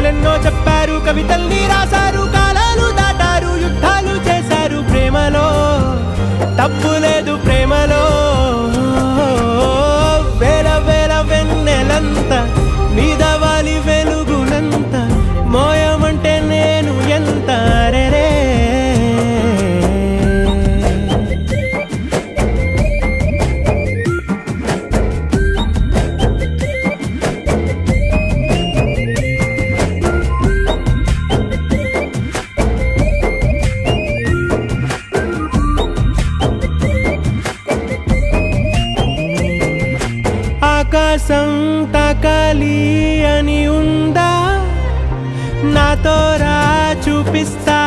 కథలెన్నో చెప్పారు, కవితల్ని రాశారు, కాలాలు దాటారు, యుద్ధాలు చేశారు. ప్రేమలో తప్పు లేదు, ప్రేమలో వేల వేల వెన్నెలంత మీద వాలి వెలుగునంత మోయమంటే నేను ఎంత రే. ఆకాశం తాకాలి అని ఉందా, నాతో రా చూపిస్తా